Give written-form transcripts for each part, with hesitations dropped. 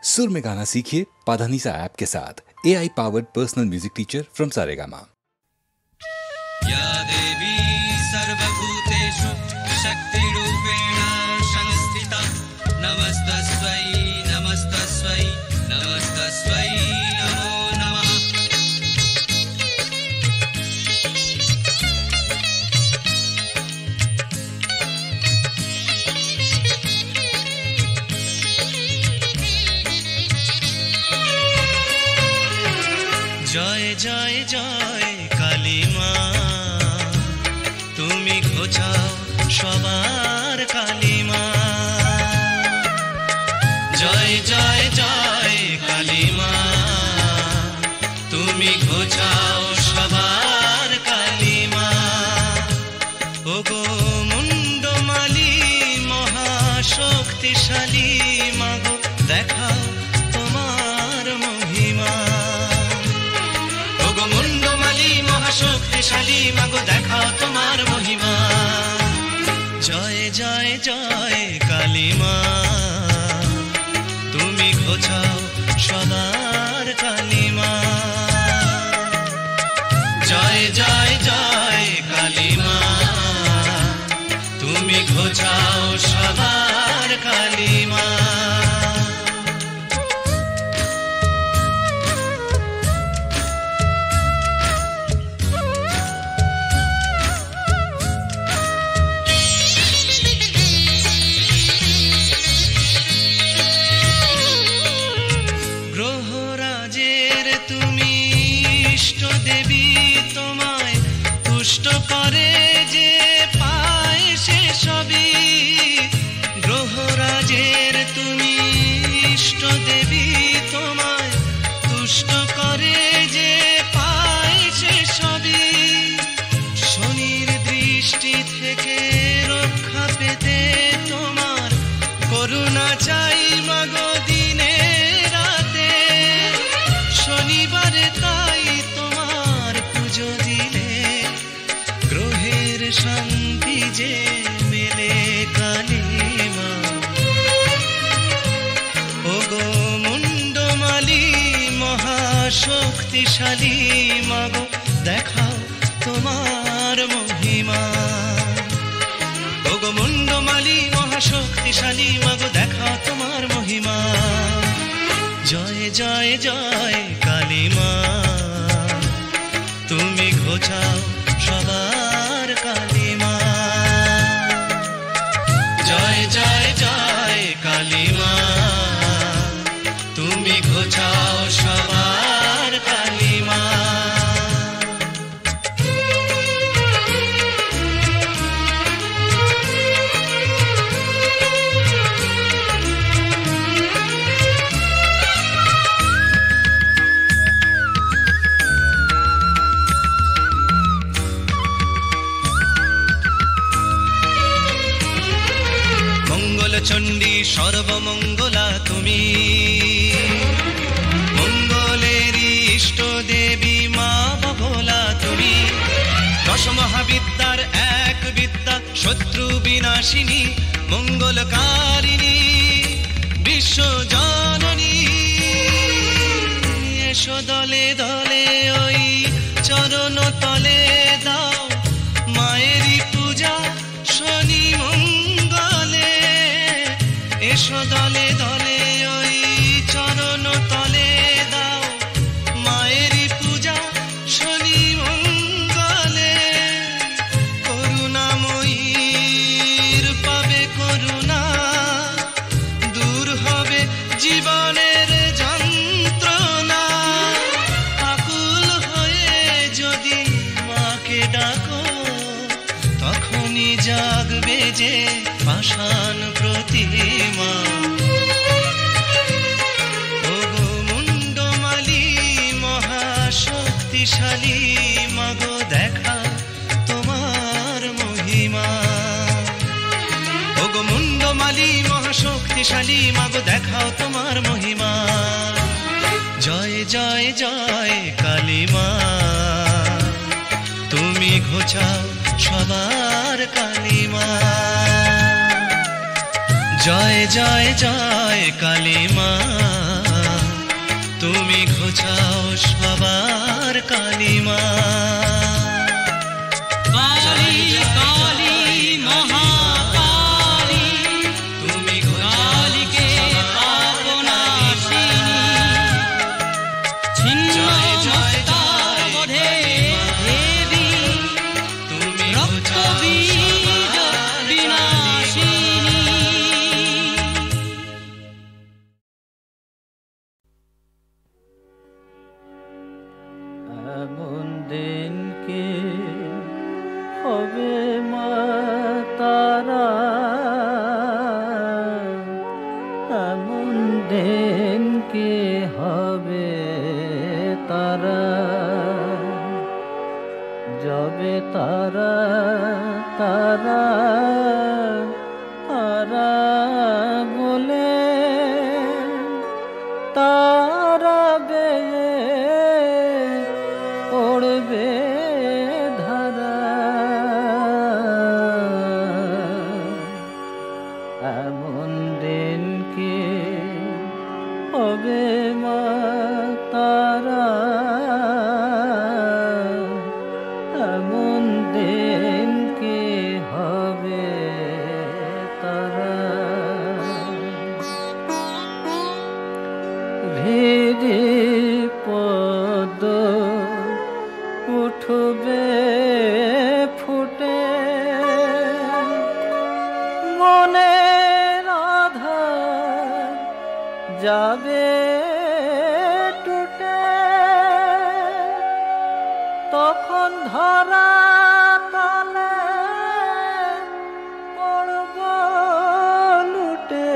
सुर में गाना सीखिए पाधानीसा ऐप के साथ। AI powered personal music teacher from Saregama. या देवी सर्वभूतेषु शक्तिरूपेण संस्थिता नमस्तस्यै नमस्तस्यै नमस्तस्यै नमो नमः। জয় জয় জয় কালী মা, তুমি ঘোচাও সবার কালী মা। জয় জয় জয় কালী মা, তুমি ঘোচাও সবার কালী মা। ওগো মুন্ডমালী মহাশক্তিশালী মাগো, দেখাও তোমার মহিমা। মুন্ডমালী মহাশক্তিশালী মাগো, দেখাও তোমার মহিমা। জয় জয় জয় কালী মা, তুমি ঘোচাও সবার কালী মা। জয় জয় জয় কালী মা, তুমি ঘোচাও সবার কালী মা। করে যে পায় সে সবই, গ্রহরাজের তুমি ইষ্ট দেবী, তোমায় তুষ্ট করে যে পায় সে সবই। শনির দৃষ্টি থেকে রক্ষা পেতে তোমার করুণা চাই মাগো দিনে রাতে। শনিবারে তাই তোমার পুজো দিলে গ্রহের শান্তি যে মেলে কালী মা। ওগো মুন্ডমালী মহাশক্তিশালী মাগো, দেখাও তোমার মহিমা। ওগো মুন্ডমালী মহাশক্তিশালী মাগো, দেখাও তোমার মহিমা। জয় জয় জয় কালী মা, তুমি ঘোচাও সবার কালী মা। জয় জয় জয় কালী মা, তুমি ঘোচাও সবার কালী মা। চণ্ডী সর্বমঙ্গলা তুমি, মঙ্গলেরই ইষ্ট দেবী মা বগলা তুমি। দশ মহাবিদ্যার এক বিদ্যা, শত্রু বিনাশিনী মঙ্গলকারিণী বিশ্ব জননী। এসো দলে দলে ওই চরণ তলে দাও মায়েরই পূজা শনি মঙ্গলে। এসো দলে দলে ওই চরণ তলে দাও মায়েরই পূজা শনি মঙ্গলে। করুণাময়ীর পাবে করুণা, দূর হবে জীবনের যন্ত্রণা। আকুল হয়ে যদি মাকে ডাকো, তখনই জাগবে যে পাষাণ প্রতিমা। ওগো মুন্ডমালী মহাশক্তিশালী মাগো, দেখাও তোমার মহিমা। ওগো মুন্ডমালী মহাশক্তিশালী মাগো, দেখাও তোমার মহিমা। জয় জয় জয় কালী মা, তুমি ঘোচাও সবার কালী মা। জয় জয় জয় কালী মা। সবার কালিমা। কালী কালী মহাকালী তুমি কালীকে পাপনাশিনী, ছিন্ন মস্তার বধে দেবী তুমি রক্ত বীজ বিনাশিনী। এমন দিন কি হবে মা তারা, এমন দিন কি হবে তারা, যাবে তারা তারা তারা বলে তারা বেয়ে পড়বে ধারা। এমন দিন কি হবে মা তারা, এমন দিন কি হবে তারা। ভিড়ি পদ উঠবে ফুটে, মনের আধার যাবে টুটে, তখন ধরা তলে পড়ব লুটে,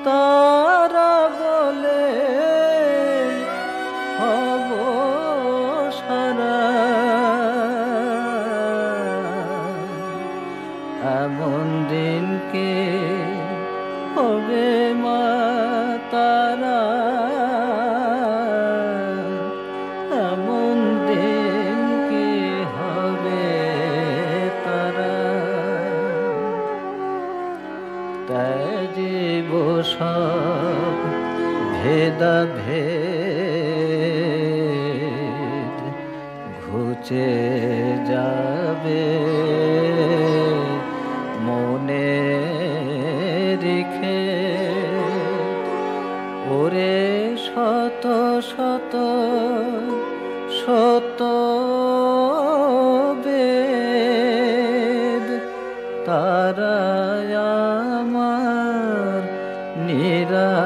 তারা বলে হব সারা। এমন দিন কে হবে মা তারা, এমন দিন কে হবে তারা। ত্যাজিব সব ভেদা ভেদ, ঘুচে যাবে মনে রেখে, ওরে শত শত শত বেদ, তারা আমার নিরাকারা।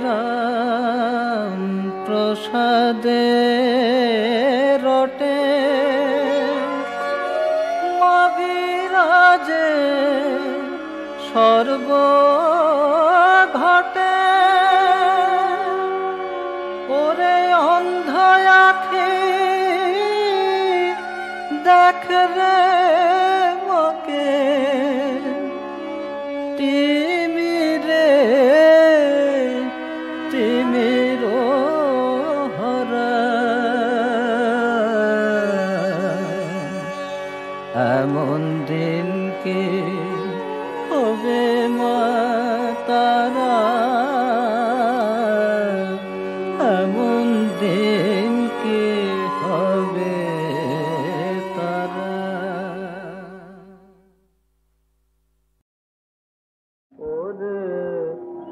শ্রীরাম প্রসাদে রটে মা বিরাজে সর্ব ঘটে, ওরে অন্ধ আঁখে দেখ রে মকে, তিমিরে তিমির হরা। এমন দিন কি হবে মা তারা, এমন দিন কি হবে তারা। ওরে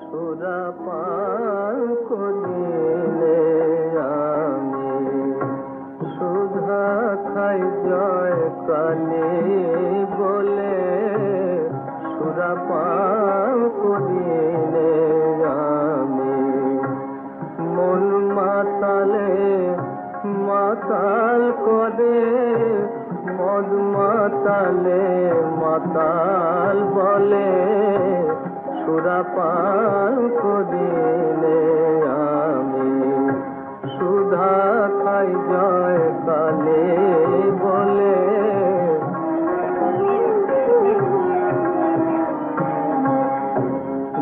সুরাপান করিলে আমি সুধা খাই জয় কালী বলে, সুরাপান করিলে আমি মন মাতালে মাতাল করে, মদ মাতালে মাতাল বলে, সুরাপান করিলে আমি সুধা খাই জয় কালী বলে।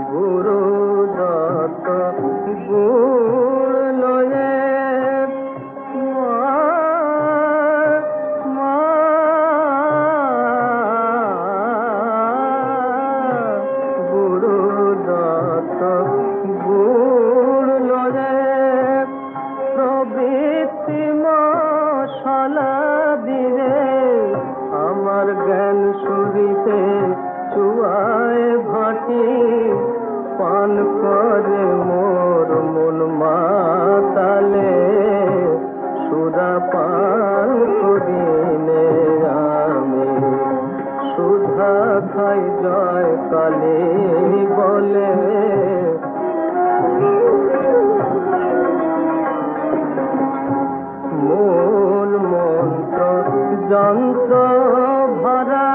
গুরু দত্ত গুড় লয়ে গুরু বানশুরিতে চুয়ায় ভাটি পান করে মোর মন মাতালে সুরা পান করিলে আমি সুধা খাই জয় কালী বলে মূল মন্ত্র যন্ত্র ভরা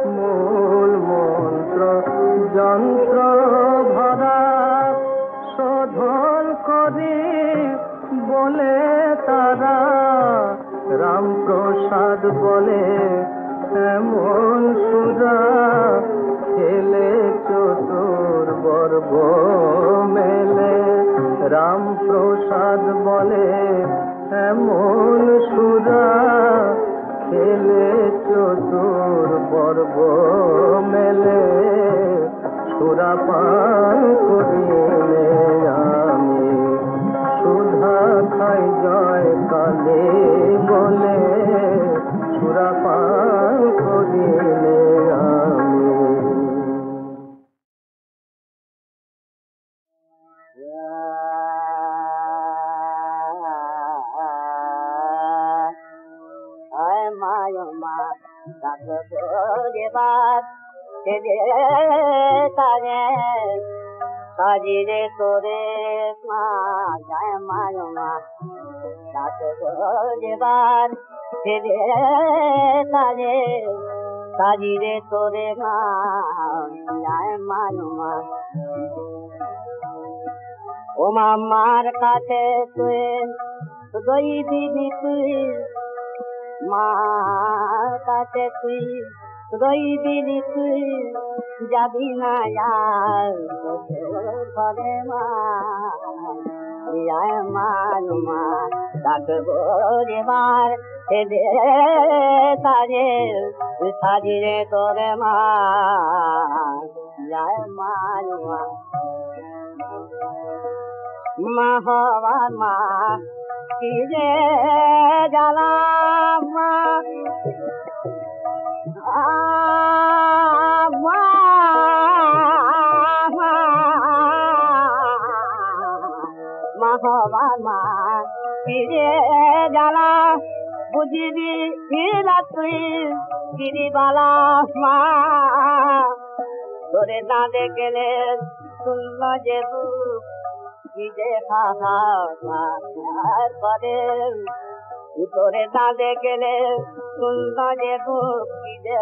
মূল মন্ত্র যন্ত্র ভরা শোধন করি বলে তারা রামপ্রসাদ বলে এমন সুরা খেলে চতুর্বর্গ মেলে রামপ্রসাদ বলে এমন সুরা খেলে চতুর্বর্গ মেলে সুরা পান করিলে আমি সুধা খাই জয় কালী বলে সুরা পান করিলে আমি সাজিরে তোরে মা যায় মায় মা ডাক যেবার ফেরে সাজে সাজিরে তোরে মা যায় মায় মা ও মামার কাছে তুই দই দিবি তুই মার কাছে তুই দই দিবি তুই যাবি না ঘরে মা মা ডাকবো রেবার সাজে সাজিরে তোরে মা মা মা হবার মা কি রে জ্বালা মা হবার মা ফিরে জ্বালা বুঝিবি ফিরা তুই গিরিবালা মা তোরে না দেখলে শুনল যে বুক কি যে করে তোরে না দেখলে শুনল যে বুক কি যে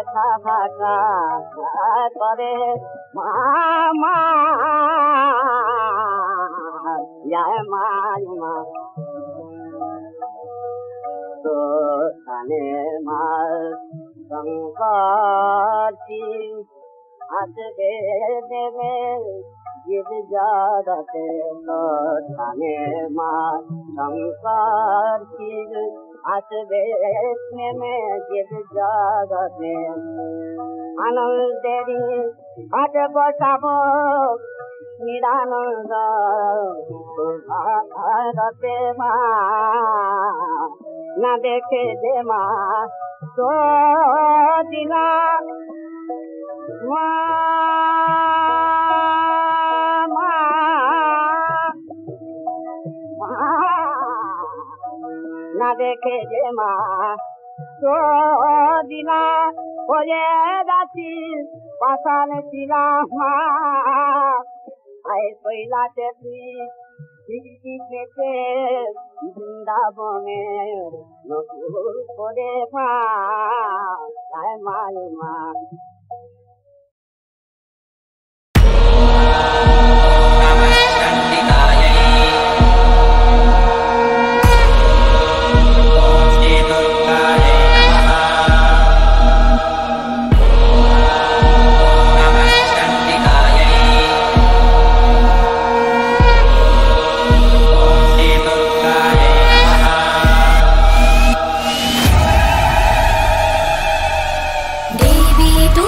করে মা মা যায় মা তো কানের মাল শঙ্করী আসবে দেবে জিদ জগতে তো কানের মাল শঙ্করী আসবে নেমে জিদ জগতে আনন্দেরই হাট বসাবো নিরানন্দ ভারতে মা না দেখে দে মা তো দিলা মা না দেখে দে মা তো দিলা হয়ে যাচ্ছি পাশান ছিলাম মা আয় কইলাতে তুই খেতে বৃন্দাবনের নকুল করে মা মা देवी तू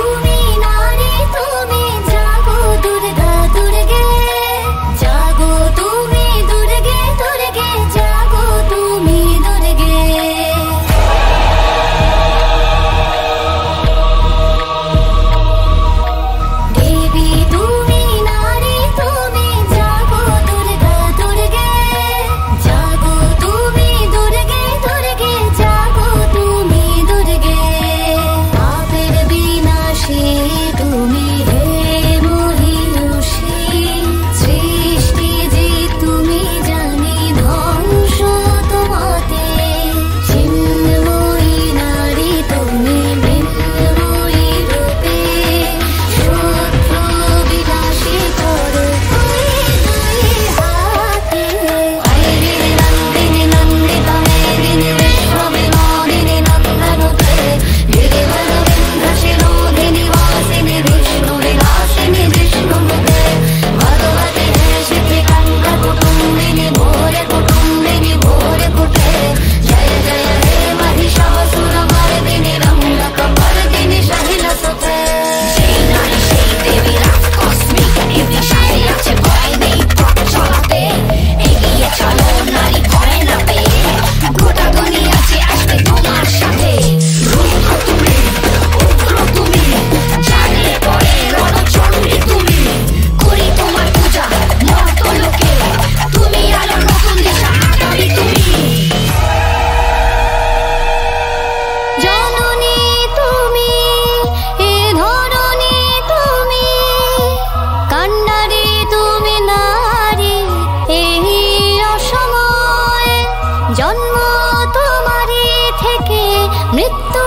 মৃত্যু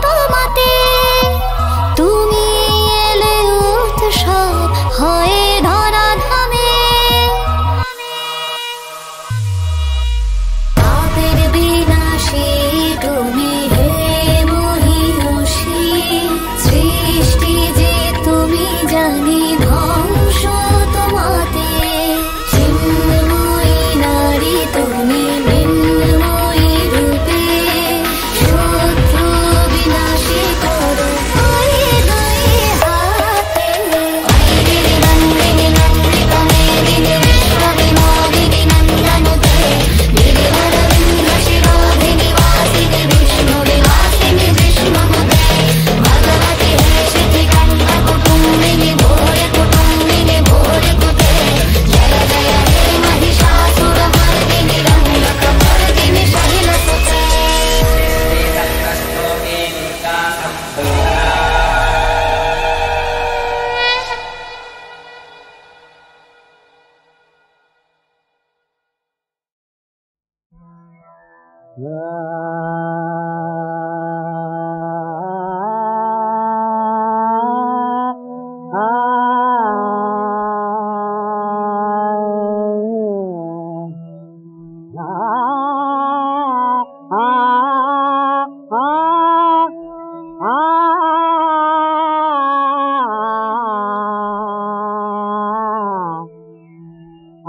তোমাতে তুমি এলে উৎসব হয়ে ধরাধামে পাপের বিনাশী তুমি হে মহিষী সৃষ্টি যে তুমি জানি ধ্বংস তোমাতে চিন্ময়ী নারী তুমি মৃন্ময়ী রূপে শত্রু বিনাশী করো হয়ে গয়ে হাতে ঐরিণী নন্দিনী নন্দিতা মেদিনী বিশ্ববিমোহিনী নন্দনুতে গিরিধর বিন্ধ্য শিরোধিনী वासिनी विष्णु विलासिनी विष्णुनुते भगवती हे शितिकण्ठ कुटुम्बिनी भोरे कुटुम्बिनी भोरे कुटे जय जय हे महिषासुरमर्दिनी रम्यकपर्दिनी शैलसुते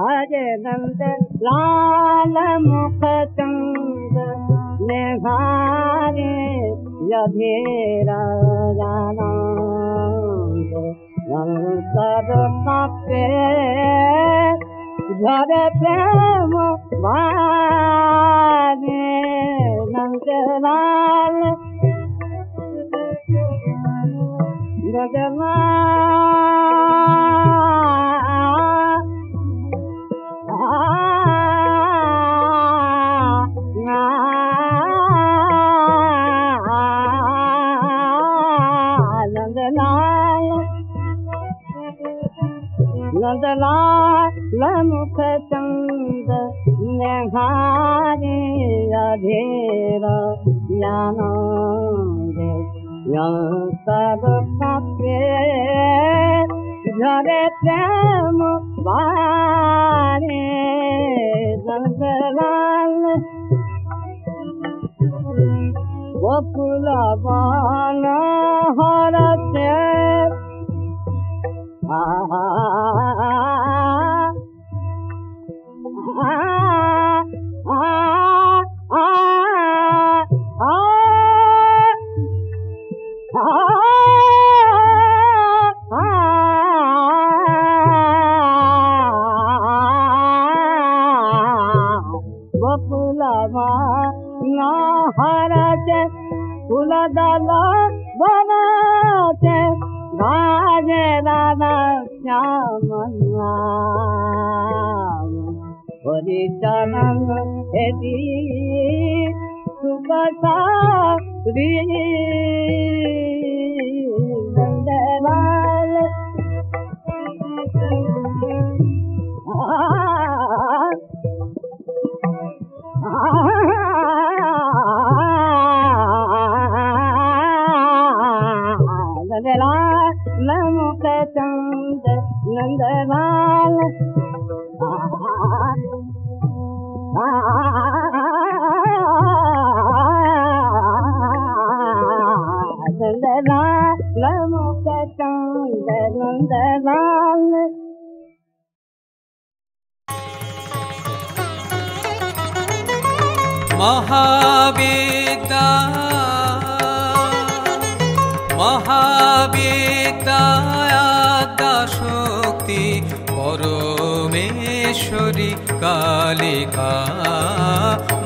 अजय नंद लाल मुख चंद निहारे यधेरा जानंद नंतर कापे झर प्रेम वारे नंद लाल नंदलाल मुख चंद निहारे अधेरा जानंद यंतर कापे झरे प्रेम वारे नंदलाल गोकुल वन हरते हरते फुलदल बनते गाजे राधा श्यामला हरिचरण हेती सुबसारी नंदलाल नंदलाल मुख चंद नंदलाल नंदलाल मुख चंद नंदलाल महावेदा महावेदाया शक्ति परमेश्वरी कालिका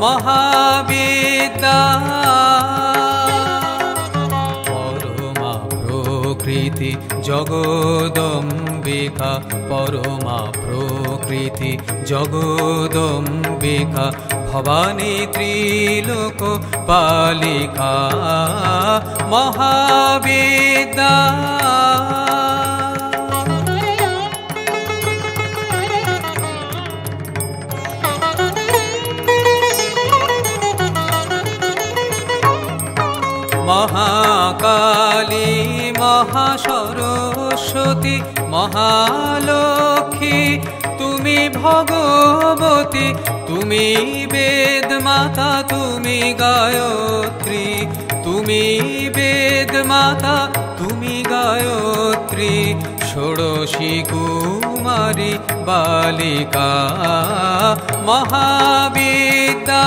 महावेदा परमा प्रकृति जगदम्बिका परमा प्रकृति जगदम्बिका भवानी त्रिलोक पालिका महावेदा মহাকালী মহাসরস্বতী মহালক্ষ্মী তুমি ভগবতী তুমি বেদ মাতা তুমি গায়ত্রী তুমি বেদ মাতা তুমি গায়ত্রী ষোড়শী কুমারী বালিকা মহাবিদ্যা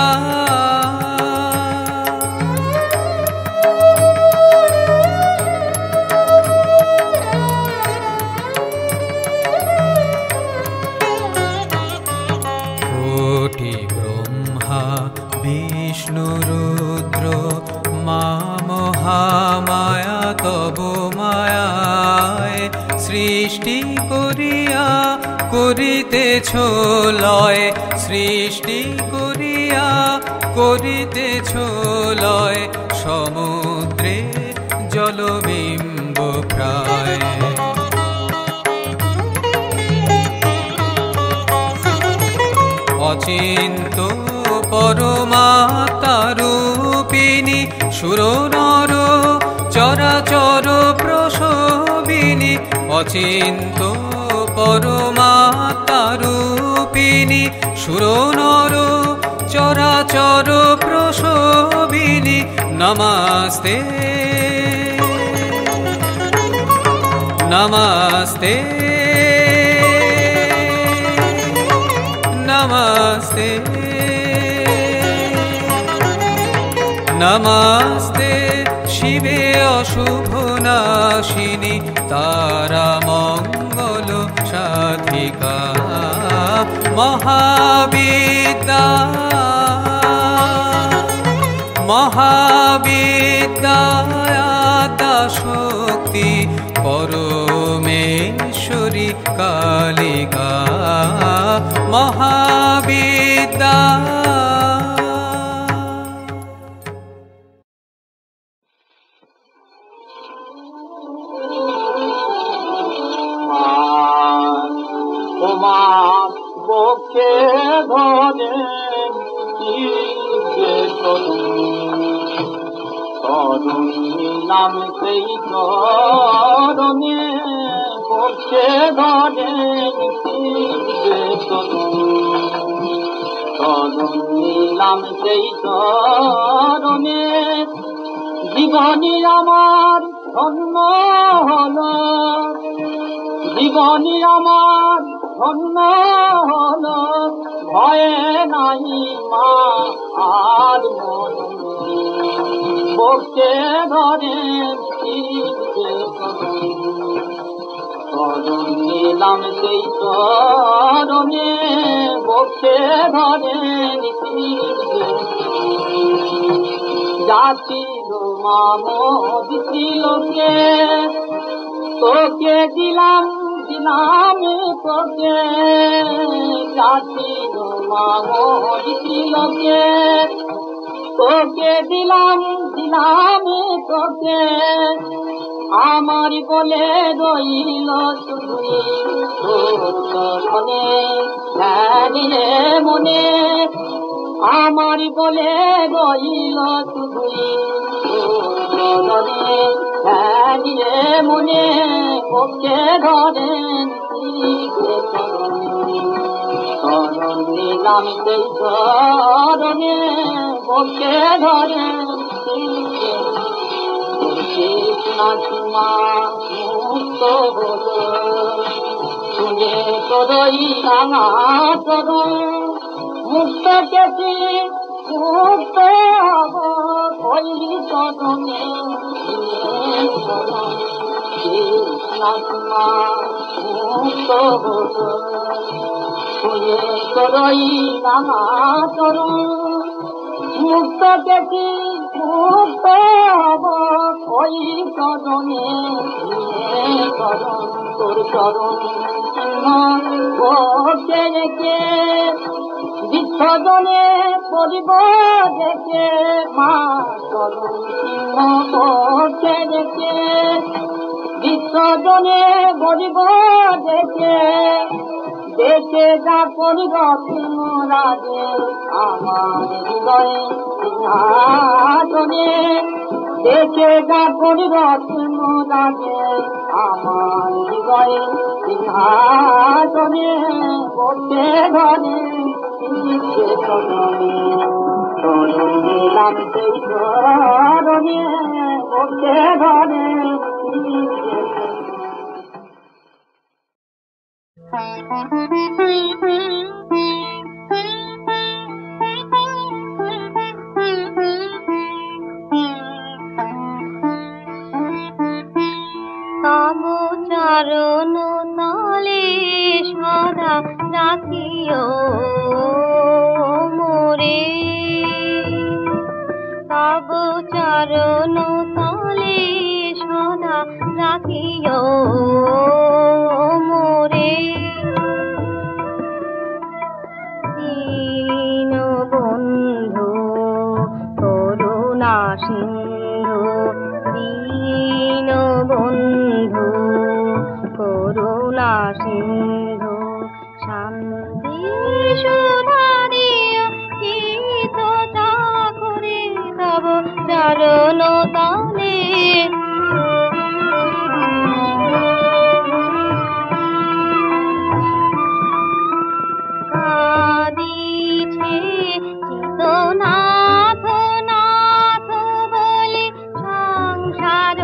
কোটি ব্রহ্মা বিষ্ণু রুদ্র মা মহামায়া তব মায়ায় সৃষ্টি করিয়া করিতেছ লয় সৃষ্টি করিয়া করিতেছ লয় সমুদ্রে জলবিম্ব প্রায় অচিন্ত পরমাত্মা রূপিণী সুরনর চরাচর প্রসবিনী অচিন্ত পরমাত্মা রূপিণী সুরনর চরাচর প্রসবিনী নমস্তে নমস্তে नमस्ते नमस्ते शिवे अशुभ नाशिनी तारा मंगल साधिका महाविद्या महाविद्या शक्ति परमेश्वरी कालिका महाविद्या তোমার বকে ধরে কি যে তরুণী নাম সেই তরণে বকে ধরে কি যে তরুণী নাম সেই তরণে জীবনী আমার ধন্য হলো জীবনী আমার ধন্য হলো ভয়ে নাই মা আর বকে ধরে তরুণ নিলাম সেই তরণে বকে ধরে যাচ্ছিল মামদ ছিলকে তোকে দিলাম দিলাম তোকে যাচ্ছিল মামদ ছিলকে তোকে দিলাম দিলাম তোকে আমার বলে রইল শুধুই মনে ধ্যানে মনে আমার বলে রইল শুধুই মনে ধ্যানে মনে ওকে ধরেন নিলাম সেই ধরনে ওকে ধরেন কৃষ্ণা মুক্ত হলো শুনে তোরই রাঙা তোর মুক্ত কেছি মুক্ত হব ওই চরণে কৃষ্ণা মুক্ত হলো শুনে তোরই রাঙা তোর মুক্ত কেছি মুক্ত হব ওই চরণে চরণ তোর চরণ ভোগে রেখে বিচ্ছদনে পরিব দেখে মা চরণ ভোগে রেখে বিচ্ছদনে পরিব দেখে দেখে যা করিব রাজে আমার হৃদয়ে সিংহাসনে দেখে যা পরিবর্তন রাজে আমার হৃদয়ে সিংহাসনে বসে ঘরে দিলাম সেই ধরনে বসে ঘরে তব চরণ তলে সদা রাখিও মোরে, তব চরণ তলে সদা রাখিও মোরে। দীন বন্ধু করুণা সিন্ধু, দীন বন্ধু করুণা সিন্ধু, শান্তি সুধা দিও চিত্ত চাকুরি তব চরণ তলে। কাঁদিছে চিত্তনাথ নাথ বলে সংসার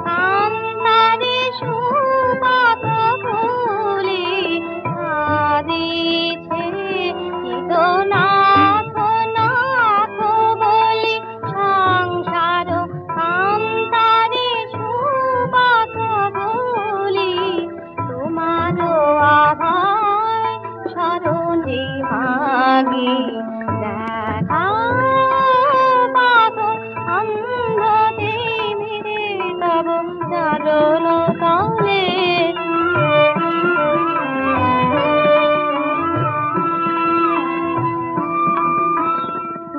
কান্তারে সুপাত ফুলে। কাঁদিছে চিত্তনাথ নাথ বলে সংসার কান্তারে সুপাত ফুলে। তোমার আভায় শরণে মাগি দেখা পাব অন্ধতে মেরে তব চরণ তলে।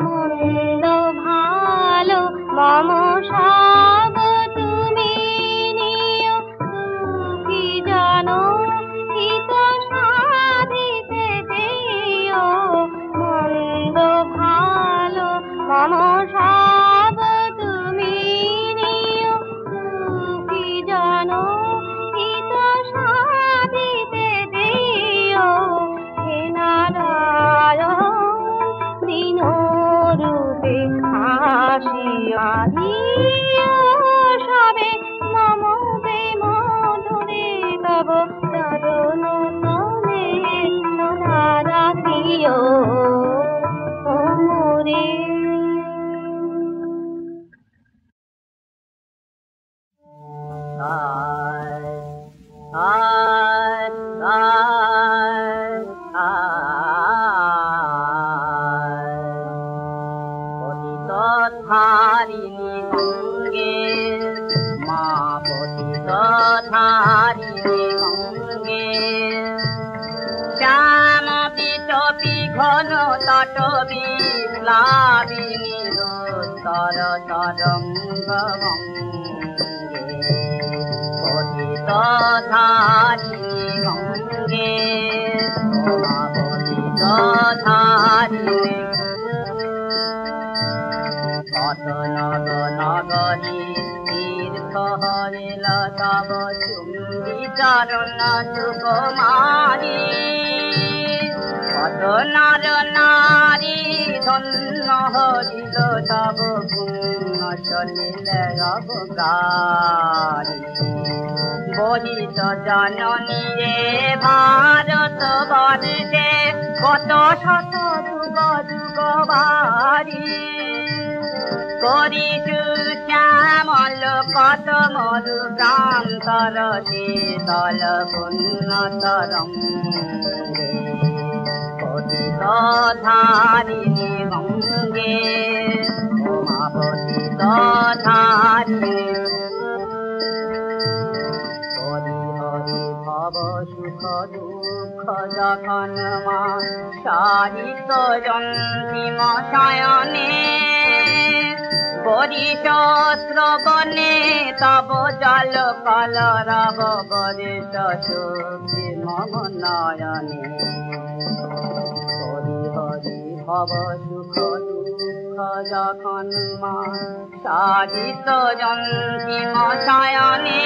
মন্দ ভালো মম সব তুমি নিও, কি জানো হিত সাধিতে দিও। মন্দ ভালো মম সব তুমি নিও, কি জানো হিত সাধিতে দিও। হে নারায়ণ দীন রূপে আসিয়া দিও সবে মম প্রেম ধরে তব চরণ তলে সদা রাখিও মোরে। ধারিণী গঙ্গে মা পতিত ধারিণী গঙ্গে, শ্যাম বিটপি ঘন তটবি প্লাবিনী রোত্তর তরঙ্গ গঙ্গে। পতিত ধারিণী গঙ্গে মা পতিত ধারিণী। কত নগ নগরী তীর্থ হইল তব চুম্বি চরণ সুকুমারী। কত নর নারী ধন্য হইল তব পুণ্য চলিলে অবগারী। বহিত জননী রে ভারত বর্ষে কত শত যুগ যুগ বারি। করিছু শ্যামল কত মরু প্রান্তর শীতল পুণ্য তরঙ্গে। পতিত ধারিণী গঙ্গে মা পতিত ধারিণী। হরি হরি ভব সুখ দুঃখ যখন মা সারিত জন্তিম শয়নে। বরিষ শ্রবণে তব জল কলরব বরিষ চোখে মম নয়নে। হরি হরি ভব সুখ দুঃখ যখন মা সাধিত জন্তিম সায়নে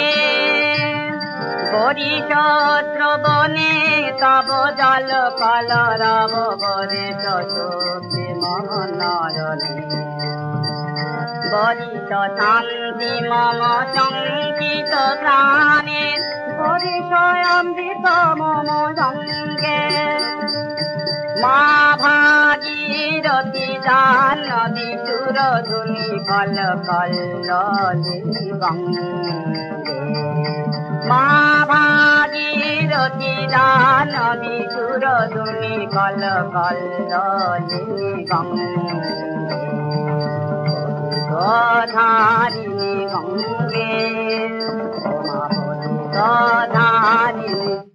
বরিশদ্রবনে তব জল কলরব বরেশ চোখে মম নয়নে বরিশ শান্তি মম শঙ্কিত প্রাণে বরিশ অমৃত মম সঙ্গে মা ভাগীরথী জাহ্নবী সুরধুনি কল কল্লোলিনী গঙ্গে মা ভাগীরথী জাহ্নবী সুরধুনি কল কল্লোলিনী গঙ্গে ধারিণী গঙ্গে মা ধারিণী